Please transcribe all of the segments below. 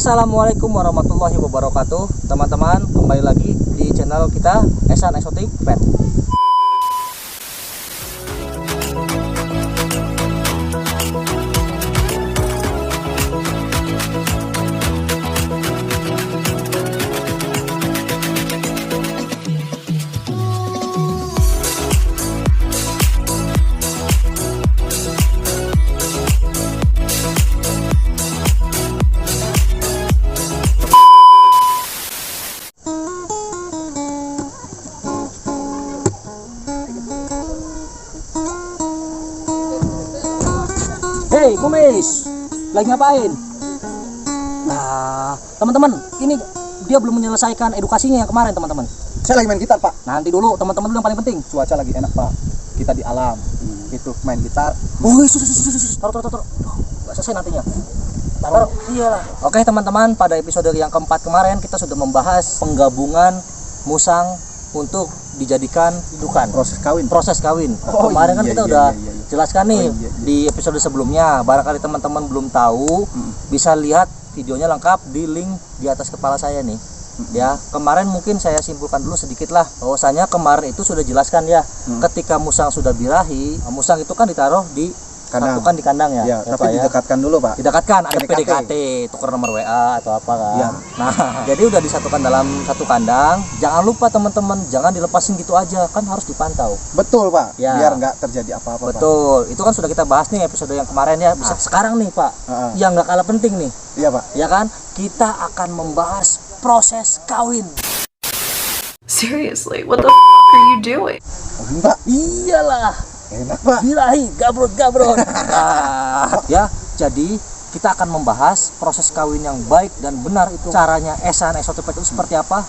Assalamualaikum warahmatullahi wabarakatuh. Teman-teman, kembali lagi di channel kita Esan Exotic Pet. Hei Kumis, lagi ngapain? Nah, teman-teman, ini dia belum menyelesaikan edukasinya yang kemarin, teman-teman. Saya lagi main gitar, Pak. Nanti dulu, teman-teman dulu yang paling penting. Cuaca lagi enak, Pak. Kita di alam. Itu main gitar. Wih, taruh. Nggak selesai nantinya. Taruh. Iyalah. Oke, teman-teman, pada episode yang keempat kemarin kita sudah membahas penggabungan musang untuk dijadikan indukan. Proses kawin. Oh, kemarin kan iya, kita iya, udah iya. jelaskan nih Oh, iya. di episode sebelumnya. Barangkali teman-teman belum tahu, bisa lihat videonya lengkap di link di atas kepala saya nih. Ya, kemarin mungkin saya simpulkan dulu sedikit lah bahwasanya kemarin itu sudah jelaskan ya, ketika musang sudah birahi, musang itu kan ditaruh di satukan di kandang ya. Ya, ya tapi Pak, ya. didekatkan dulu, Pak. Didekatkan, ada PDKT. PDKT, tukar nomor WA atau apa kan. Ya. Nah, jadi udah disatukan dalam satu kandang. Jangan lupa teman-teman, jangan dilepasin gitu aja, kan harus dipantau. Betul, Pak. Ya. Biar nggak terjadi apa-apa, Pak. Betul, itu kan sudah kita bahas nih episode yang kemarin ya. Bisa sekarang nih Pak, yang nggak kalah penting nih, Iya, Pak. ya kan? Kita akan membahas proses kawin. Seriously, what the are you doing? Oh, Pak. Iyalah, Enak, Pak. birahi, gabrot. Nah, ya, jadi kita akan membahas proses kawin yang baik dan benar itu. Caranya Esan Exotic Pet itu seperti apa?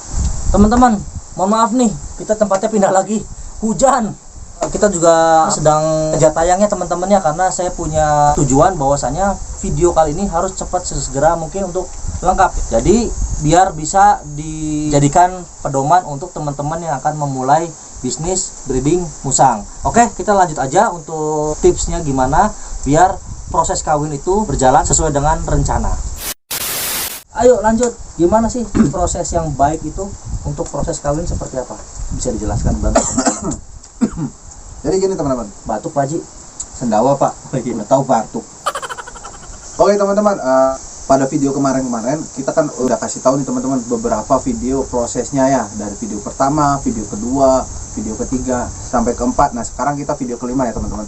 Teman-teman, mohon maaf nih, kita tempatnya pindah lagi. Hujan. Kita juga sedang kerja tayangnya teman-teman ya, karena saya punya tujuan bahwasanya video kali ini harus cepat sesegera mungkin untuk lengkap. Jadi biar bisa dijadikan pedoman untuk teman-teman yang akan memulai bisnis breeding musang. Oke, kita lanjut aja untuk tipsnya gimana biar proses kawin itu berjalan sesuai dengan rencana. Ayo lanjut, gimana sih proses yang baik itu untuk proses kawin seperti apa? Bisa dijelaskan banget. Jadi gini, teman-teman. Batuk Pak Haji. Sendawa, Pak. Udah tahu batuk. Oke, teman-teman. Pada video kemarin kita kan udah kasih tahu nih teman-teman beberapa video prosesnya ya, dari video pertama, video kedua, video ketiga sampai keempat. Nah, sekarang kita video kelima ya teman-teman.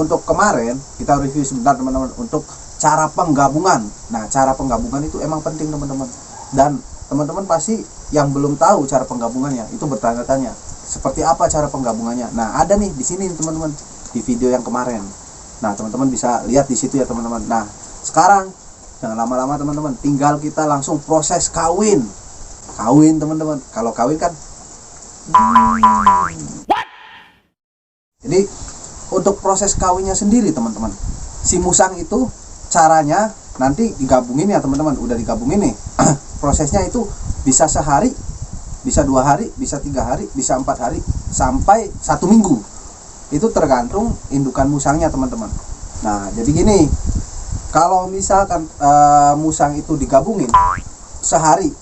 Untuk kemarin kita review sebentar teman-teman untuk cara penggabungan. Nah, cara penggabungan itu emang penting teman-teman. Dan teman-teman pasti yang belum tahu cara penggabungannya itu bertanya-tanya seperti apa cara penggabungannya. Nah, ada nih di sini teman-teman di video yang kemarin. Nah, teman-teman bisa lihat di situ ya teman-teman. Nah, sekarang jangan lama-lama teman-teman, tinggal kita langsung proses kawin teman-teman. Kalau kawin kan jadi untuk proses kawinnya sendiri teman-teman, si musang itu caranya nanti digabungin ya teman-teman. Udah digabungin nih prosesnya itu bisa sehari, bisa 2 hari, bisa 3 hari, bisa 4 hari, sampai 1 minggu. Itu tergantung indukan musangnya teman-teman. Nah, jadi gini, kalau misalkan musang itu digabungin sehari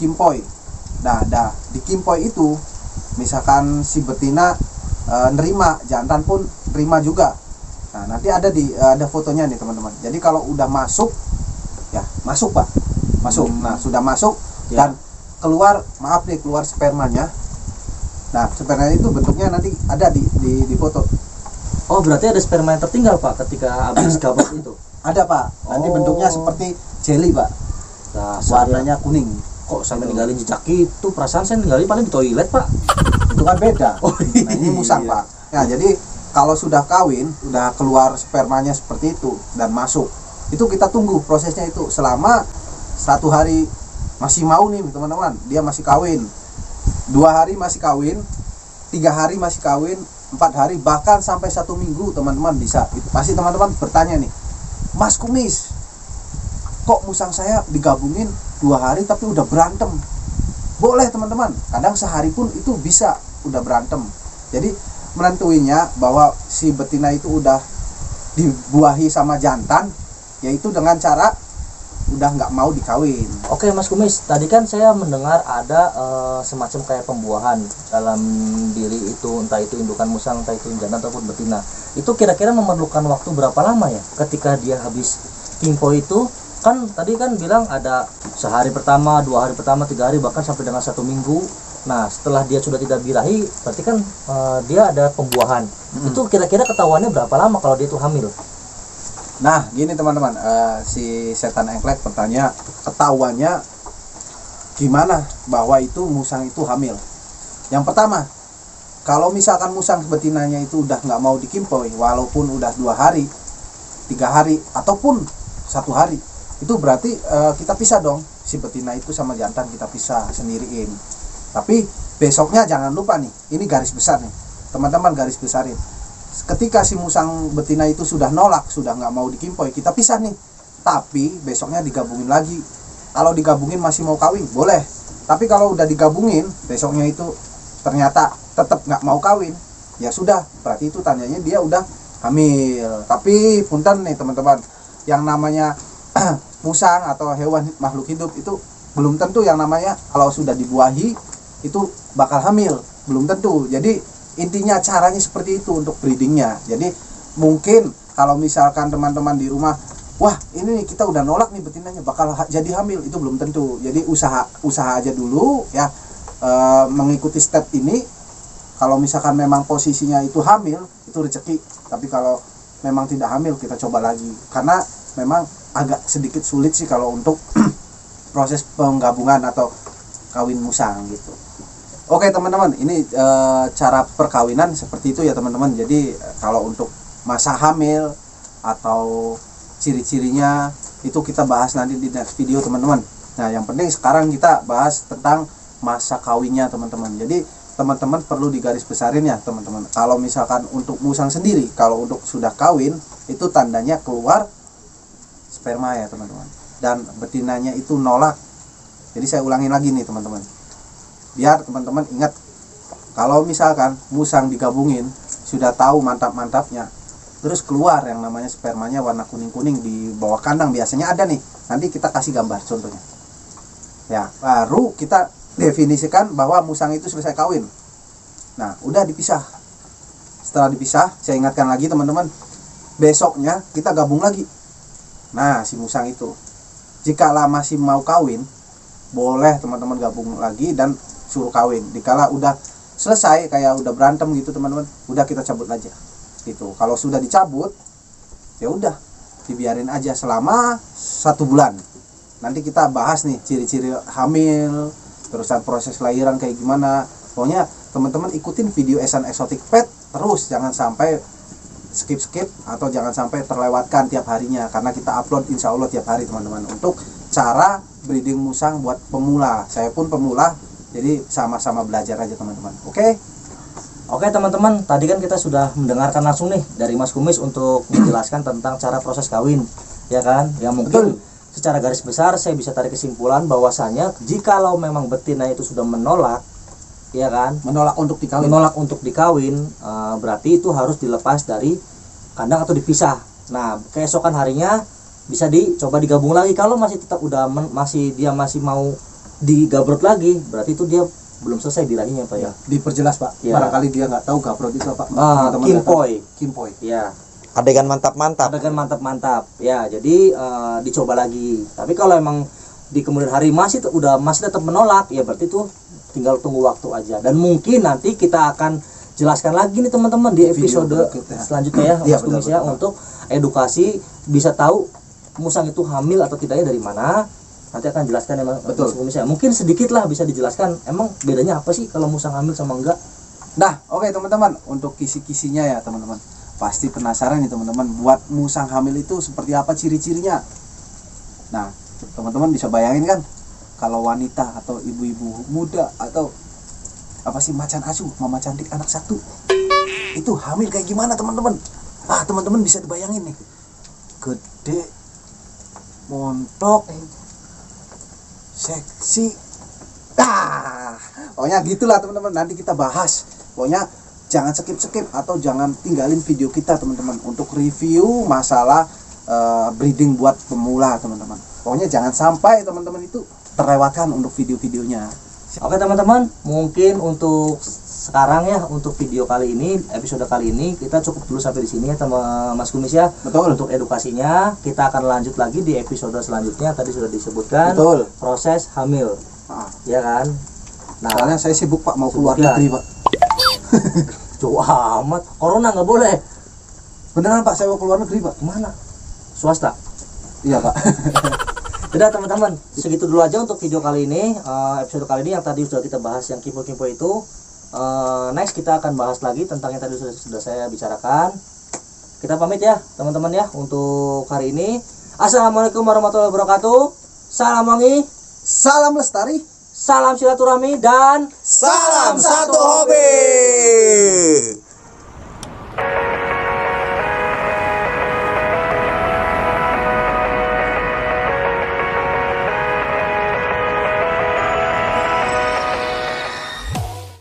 kimpoi. Nah, di kimpoi itu misalkan si betina nerima, jantan pun nerima juga. Nah, nanti ada fotonya nih teman-teman. Jadi kalau udah masuk ya, masuk Pak. Masuk. Nah, sudah masuk Ya. dan keluar spermanya. Nah, spermanya itu bentuknya nanti ada di foto. Oh, berarti ada sperma yang tertinggal Pak ketika habis gabung itu. Ada Pak, nanti Oh. bentuknya seperti jelly Pak, Nah, warnanya kuning. kok sampai ninggalin jejak itu? Perasaan saya ninggalin paling di toilet Pak. Itu kan beda. Oh, Nah, ini musang Pak. Nah, jadi kalau sudah kawin, udah keluar spermanya seperti itu dan masuk, itu kita tunggu prosesnya itu selama 1 hari masih mau nih teman-teman, dia masih kawin, 2 hari masih kawin, 3 hari masih kawin, 4 hari, bahkan sampai 1 minggu teman-teman bisa. Itu pasti teman-teman bertanya nih, Mas Kumis, kok musang saya digabungin 2 hari tapi udah berantem? Boleh teman-teman, kadang sehari pun itu bisa udah berantem. Jadi menentuinya bahwa si betina itu udah dibuahi sama jantan, yaitu dengan cara udah nggak mau dikawin. Oke Mas Kumis, tadi kan saya mendengar ada semacam kayak pembuahan dalam diri itu, entah itu indukan musang, entah itu jantan ataupun betina. Itu kira-kira memerlukan waktu berapa lama ya ketika dia habis kimpo itu? Kan tadi kan bilang ada sehari pertama, 2 hari pertama, 3 hari, bahkan sampai dengan 1 minggu. Nah setelah dia sudah tidak birahi, berarti kan dia ada pembuahan. Itu kira-kira ketahuannya berapa lama kalau dia itu hamil? Nah gini teman-teman, si setan engklek bertanya ketahuannya gimana bahwa itu musang itu hamil. Yang pertama, kalau misalkan musang betinanya itu udah nggak mau dikimpoi, walaupun udah 2 hari, 3 hari, ataupun 1 hari, itu berarti kita pisah dong, si betina itu sama jantan kita pisah sendiriin. Tapi besoknya jangan lupa nih, ini garis besar nih teman-teman, garis besarin. Ketika si musang betina itu sudah nolak, sudah nggak mau dikimpoi, kita pisah nih. Tapi besoknya digabungin lagi. Kalau digabungin masih mau kawin, boleh. Tapi kalau udah digabungin, besoknya itu ternyata tetap nggak mau kawin, ya sudah, berarti itu tandanya dia udah hamil. Tapi punten nih teman-teman, yang namanya musang atau hewan makhluk hidup itu belum tentu yang namanya kalau sudah dibuahi itu bakal hamil, belum tentu. Jadi intinya caranya seperti itu untuk breedingnya. Jadi mungkin kalau misalkan teman-teman di rumah, wah ini nih kita udah nolak nih betinanya bakal jadi hamil, itu belum tentu. Jadi usaha aja dulu ya, mengikuti step ini. Kalau misalkan memang posisinya itu hamil, itu rezeki. Tapi kalau memang tidak hamil, kita coba lagi, karena memang agak sedikit sulit sih kalau untuk proses penggabungan atau kawin musang gitu. Oke teman-teman, ini cara perkawinan seperti itu ya teman-teman. Jadi kalau untuk masa hamil atau ciri-cirinya itu kita bahas nanti di next video teman-teman. Nah yang penting sekarang kita bahas tentang masa kawinnya teman-teman. Jadi teman-teman perlu digaris besarin ya teman-teman. Kalau misalkan untuk musang sendiri, kalau untuk sudah kawin itu tandanya keluar sperma ya teman-teman, dan betinanya itu nolak. Jadi saya ulangin lagi nih teman-teman, biar teman-teman ingat, kalau misalkan musang digabungin sudah tahu mantap-mantapnya, terus keluar yang namanya spermanya warna kuning-kuning di bawah kandang, biasanya ada nih, nanti kita kasih gambar contohnya ya, baru kita definisikan bahwa musang itu selesai kawin. Nah udah dipisah. Setelah dipisah, saya ingatkan lagi teman-teman, besoknya kita gabung lagi. Nah si musang itu jikalau masih mau kawin, boleh teman-teman gabung lagi dan suruh kawin. Dikala udah selesai kayak udah berantem gitu teman-teman, udah kita cabut aja gitu. Kalau sudah dicabut, ya udah dibiarin aja selama 1 bulan. Nanti kita bahas nih ciri-ciri hamil, terusan proses lahiran kayak gimana. Pokoknya teman-teman ikutin video Esan Exotic Pet terus, jangan sampai skip atau jangan sampai terlewatkan tiap harinya, karena kita upload insya Allah tiap hari teman-teman, untuk cara breeding musang buat pemula. Saya pun pemula, jadi sama-sama belajar aja teman-teman. Oke teman-teman, tadi kan kita sudah mendengarkan langsung nih dari Mas Kumis untuk menjelaskan tentang cara proses kawin, ya kan? Ya mungkin secara garis besar saya bisa tarik kesimpulan bahwasanya jikalau memang betina itu sudah menolak, ya kan, menolak untuk dikawin, berarti itu harus dilepas dari kandang atau dipisah. Nah keesokan harinya bisa dicoba digabung lagi. Kalau masih tetap dia masih mau digabrot lagi, berarti itu dia belum selesai birahinya Pak ya. Diperjelas Pak, ya. Barangkali dia nggak tahu gabrot itu apa. Kimpoi ya, adegan mantap ya. Jadi dicoba lagi. Tapi kalau emang di kemudian hari masih tetap menolak, ya berarti itu tinggal tunggu waktu aja. Dan mungkin nanti kita akan jelaskan lagi nih teman-teman di episode selanjutnya ya, Mas Kumis ya, untuk edukasi bisa tahu musang itu hamil atau tidaknya dari mana. Nanti akan jelaskan ya Mas Kumis ya. Mungkin sedikit lah bisa dijelaskan emang bedanya apa sih kalau musang hamil sama enggak. Nah oke teman-teman, untuk kisi-kisinya ya teman-teman, pasti penasaran nih teman-teman, buat musang hamil itu seperti apa ciri-cirinya. Nah teman-teman bisa bayangin kan, kalau wanita atau ibu-ibu muda atau apa sih, macan asuh, mama cantik anak 1, itu hamil kayak gimana teman-teman? Teman-teman bisa dibayangin nih, gede, montok, seksi. Pokoknya gitulah teman-teman, nanti kita bahas. Pokoknya jangan skip atau jangan tinggalin video kita teman-teman untuk review masalah breeding buat pemula teman-teman. Pokoknya jangan sampai teman-teman itu terlewatkan untuk video-videonya. Oke teman-teman, mungkin untuk sekarang ya, untuk video kali ini, episode kali ini kita cukup dulu sampai di sini ya teman Mas Kumis ya. Betul. Untuk edukasinya kita akan lanjut lagi di episode selanjutnya. Tadi sudah disebutkan Betul. proses hamil, Ah, ya kan? Nah, soalnya saya sibuk Pak, mau keluar Sibuk ya? negeri Pak. jauh amat. Corona nggak boleh. Beneran Pak, saya mau keluar negeri Pak. Kemana? Swasta. Iya Pak. Udah teman-teman, segitu dulu aja untuk video kali ini. Episode kali ini yang tadi sudah kita bahas yang kimpo-kimpo itu. Next kita akan bahas lagi tentang yang tadi sudah saya bicarakan. Kita pamit ya teman-teman ya untuk hari ini. Assalamualaikum warahmatullahi wabarakatuh. Salam wangi, Salam lestari, salam silaturahmi, dan salam satu hobi.